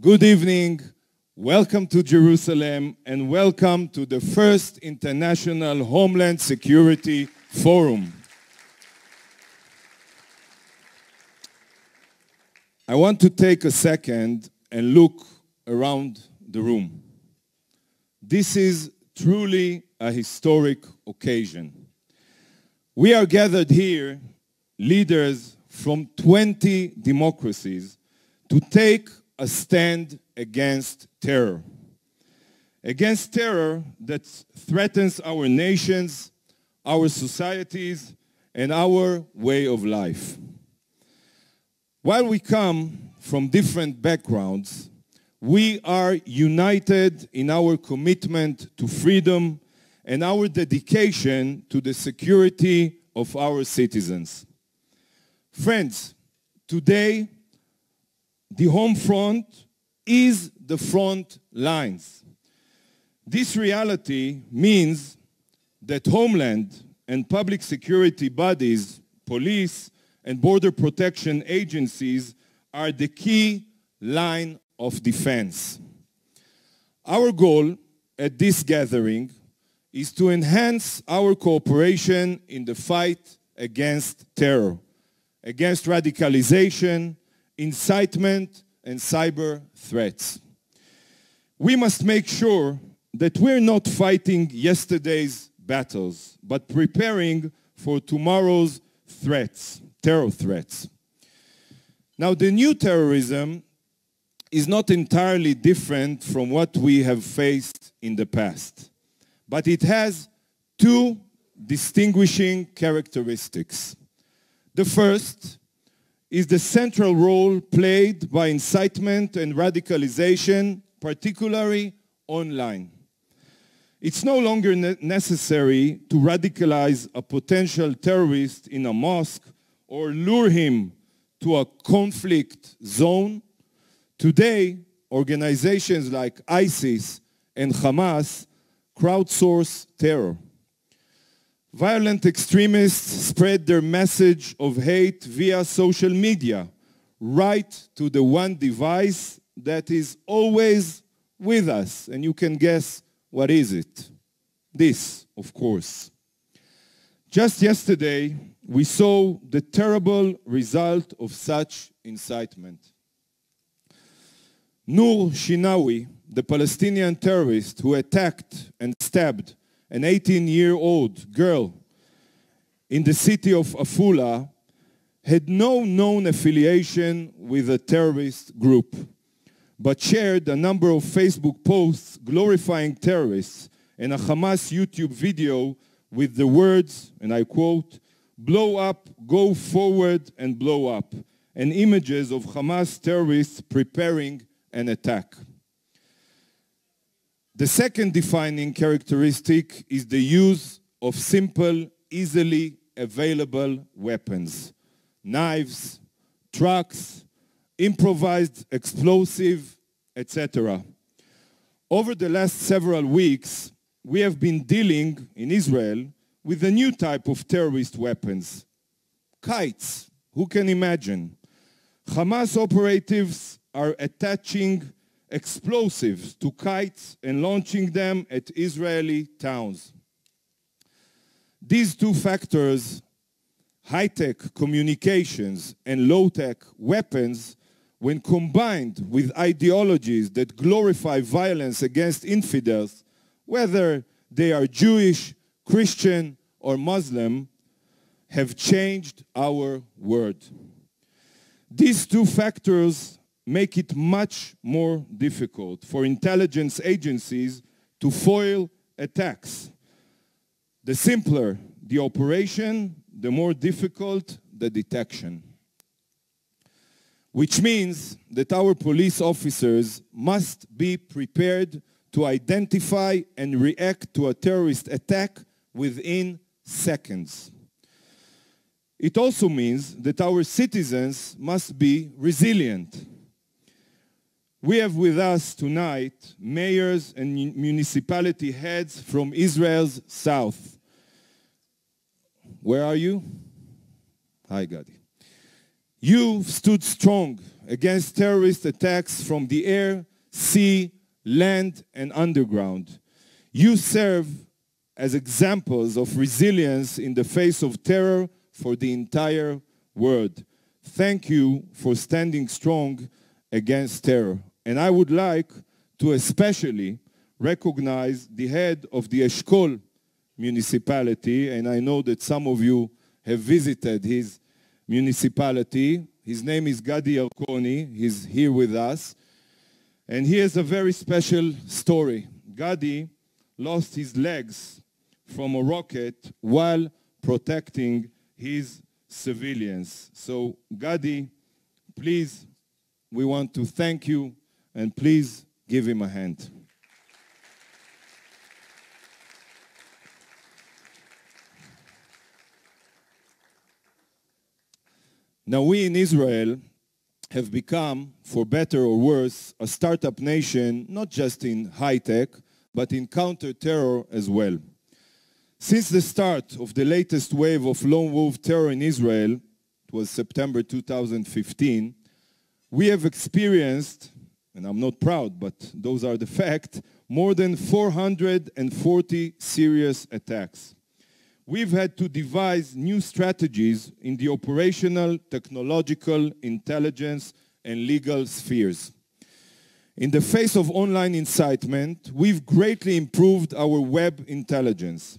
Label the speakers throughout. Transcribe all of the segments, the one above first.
Speaker 1: Good evening, welcome to Jerusalem, and welcome to the first International Homeland Security Forum. I want to take a second and look around the room. This is truly a historic occasion. We are gathered here, leaders from 20 democracies, to take a stand against terror. Against terror that threatens our nations, our societies, and our way of life. While we come from different backgrounds, we are united in our commitment to freedom and our dedication to the security of our citizens. Friends, today, the home front is the front lines. This reality means that homeland and public security bodies, police, and border protection agencies are the key line of defense. Our goal at this gathering is to enhance our cooperation in the fight against terror, against radicalization, incitement, and cyber threats. We must make sure that we're not fighting yesterday's battles, but preparing for tomorrow's threats, terror threats. Now, the new terrorism is not entirely different from what we have faced in the past, but it has two distinguishing characteristics. The first is the central role played by incitement and radicalization, particularly online. It's no longer necessary to radicalize a potential terrorist in a mosque or lure him to a conflict zone. Today, organizations like ISIS and Hamas crowdsource terror. Violent extremists spread their message of hate via social media, right to the one device that is always with us. And you can guess, what is it? This, of course. Just yesterday, we saw the terrible result of such incitement. Noor Shinawi, the Palestinian terrorist who attacked and stabbed an 18-year-old girl in the city of Afula, had no known affiliation with a terrorist group, but shared a number of Facebook posts glorifying terrorists and a Hamas YouTube video with the words, and I quote, "Blow up, go forward and blow up," and images of Hamas terrorists preparing an attack. The second defining characteristic is the use of simple, easily available weapons. Knives, trucks, improvised explosive, etc. Over the last several weeks, we have been dealing in Israel with a new type of terrorist weapons. Kites, who can imagine? Hamas operatives are attaching explosives to kites and launching them at Israeli towns. These two factors, high-tech communications and low-tech weapons, when combined with ideologies that glorify violence against infidels, whether they are Jewish, Christian, or Muslim, have changed our world. These two factors make it much more difficult for intelligence agencies to foil attacks. The simpler the operation, the more difficult the detection. Which means that our police officers must be prepared to identify and react to a terrorist attack within seconds. It also means that our citizens must be resilient. We have with us tonight mayors and municipality heads from Israel's south. Where are you? Hi, Gadi. You stood strong against terrorist attacks from the air, sea, land, and underground. You serve as examples of resilience in the face of terror for the entire world. Thank you for standing strong against terror. And I would like to especially recognize the head of the Eshkol municipality, and I know that some of you have visited his municipality. His name is Gadi Yarkoni. He's here with us. And he has a very special story. Gadi lost his legs from a rocket while protecting his civilians. So, Gadi, please, we want to thank you, and please give him a hand. Now, we in Israel have become, for better or worse, a startup nation, not just in high-tech, but in counter-terror as well. Since the start of the latest wave of lone wolf terror in Israel, it was September 2015, we have experienced, and I'm not proud, but those are the facts, more than 440 serious attacks. We've had to devise new strategies in the operational, technological, intelligence, and legal spheres. In the face of online incitement, we've greatly improved our web intelligence.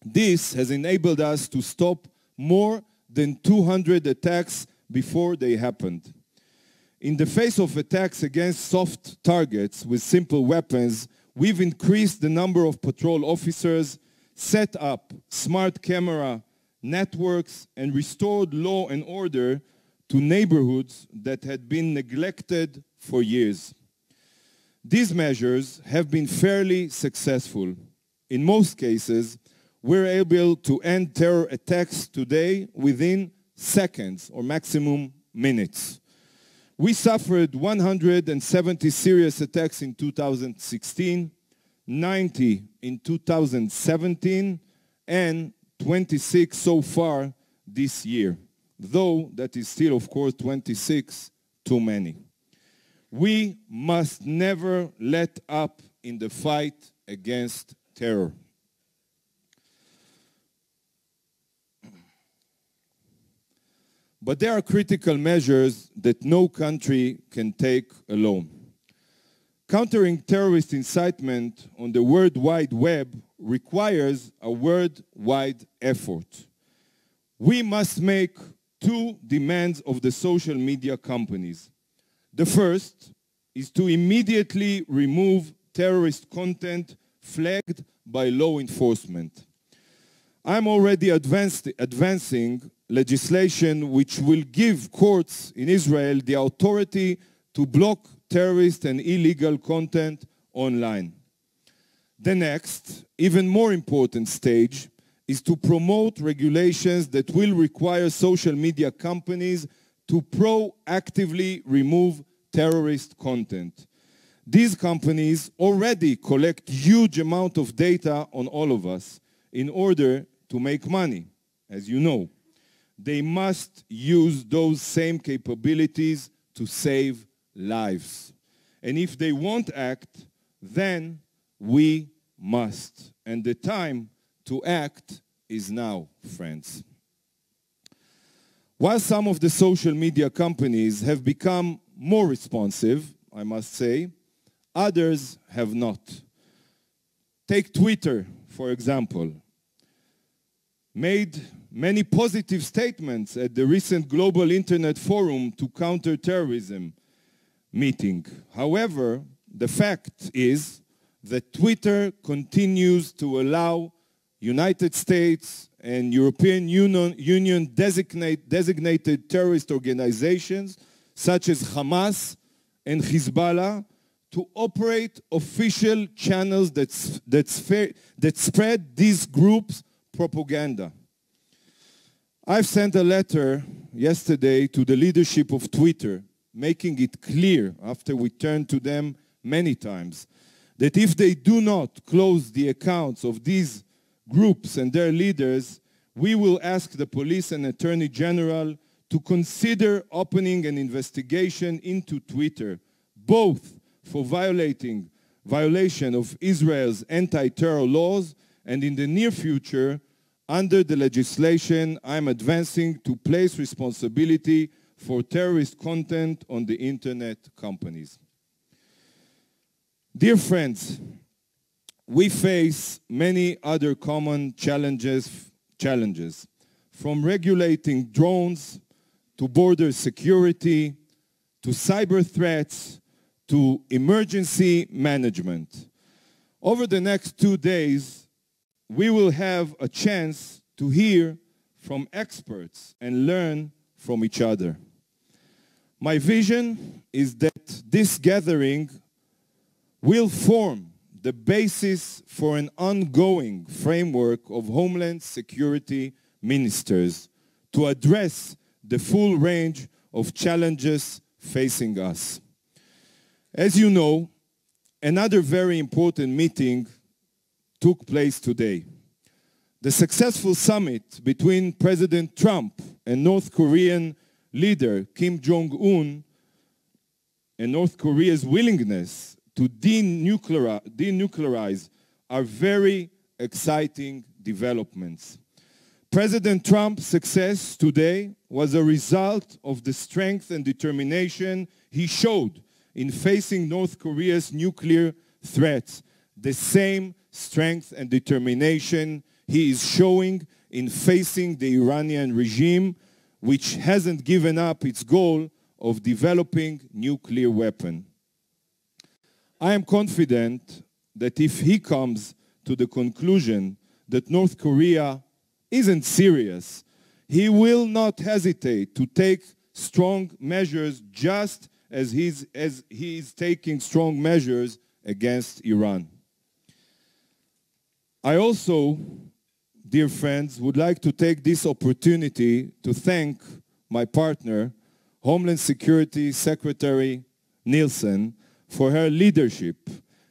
Speaker 1: This has enabled us to stop more than 200 attacks before they happened. In the face of attacks against soft targets with simple weapons, we've increased the number of patrol officers, set up smart camera networks, and restored law and order to neighborhoods that had been neglected for years. These measures have been fairly successful. In most cases, we're able to end terror attacks today within seconds or maximum minutes. We suffered 170 serious attacks in 2016, 90 in 2017, and 26 so far this year, though that is still, of course, 26 too many. We must never let up in the fight against terror. But there are critical measures that no country can take alone. Countering terrorist incitement on the World Wide Web requires a worldwide effort. We must make two demands of the social media companies. The first is to immediately remove terrorist content flagged by law enforcement. I'm already advancing legislation which will give courts in Israel the authority to block terrorist and illegal content online. The next, even more important stage is to promote regulations that will require social media companies to proactively remove terrorist content. These companies already collect huge amount of data on all of us in order to make money, as you know. They must use those same capabilities to save lives. And if they won't act, then we must. And the time to act is now, friends. While some of the social media companies have become more responsive, I must say, others have not. Take Twitter, for example. Made many positive statements at the recent Global Internet Forum to Counter Terrorism meeting. However, the fact is that Twitter continues to allow United States and European Union designated terrorist organizations such as Hamas and Hezbollah to operate official channels that spread these groups' propaganda. I've sent a letter yesterday to the leadership of Twitter, making it clear, after we turned to them many times, that if they do not close the accounts of these groups and their leaders, we will ask the police and attorney general to consider opening an investigation into Twitter, both for violation of Israel's anti-terror laws and in the near future, under the legislation I'm advancing to place responsibility for terrorist content on the internet companies. Dear friends, we face many other common challenges, from regulating drones to border security, to cyber threats, to emergency management. Over the next 2 days, we will have a chance to hear from experts and learn from each other. My vision is that this gathering will form the basis for an ongoing framework of Homeland Security ministers to address the full range of challenges facing us. As you know, another very important meeting took place today. The successful summit between President Trump and North Korean leader Kim Jong-un, and North Korea's willingness to denuclearize are very exciting developments. President Trump's success today was a result of the strength and determination he showed in facing North Korea's nuclear threats, the same strength and determination he is showing in facing the Iranian regime, which hasn't given up its goal of developing nuclear weapon. I am confident that if he comes to the conclusion that North Korea isn't serious, he will not hesitate to take strong measures just as he is taking strong measures against Iran. I also, dear friends, would like to take this opportunity to thank my partner, Homeland Security Secretary Nielsen, for her leadership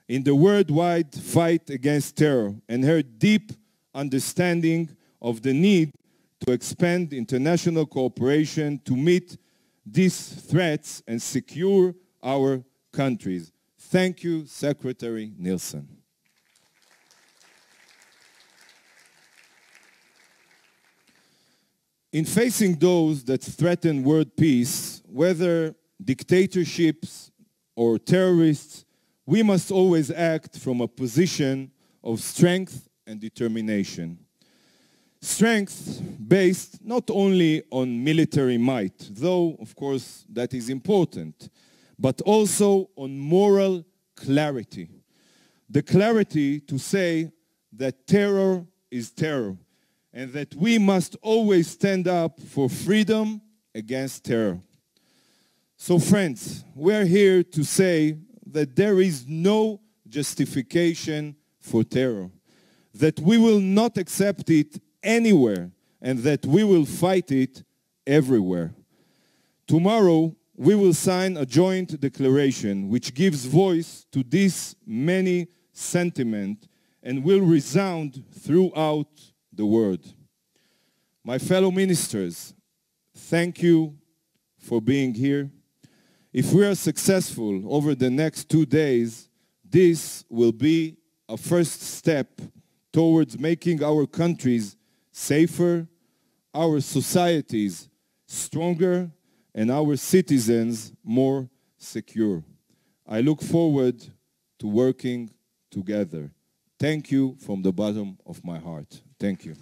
Speaker 1: in the worldwide fight against terror and her deep understanding of the need to expand international cooperation to meet these threats and secure our countries. Thank you, Secretary Nielsen. In facing those that threaten world peace, whether dictatorships or terrorists, we must always act from a position of strength and determination. Strength based not only on military might, though of course that is important, but also on moral clarity. The clarity to say that terror is terror, and that we must always stand up for freedom against terror. So friends, we're here to say that there is no justification for terror, that we will not accept it anywhere, and that we will fight it everywhere. Tomorrow, we will sign a joint declaration which gives voice to this many sentiment and will resound throughout the world. My fellow ministers, thank you for being here. If we are successful over the next 2 days, this will be a first step towards making our countries safer, our societies stronger, and our citizens more secure. I look forward to working together. Thank you from the bottom of my heart. Thank you.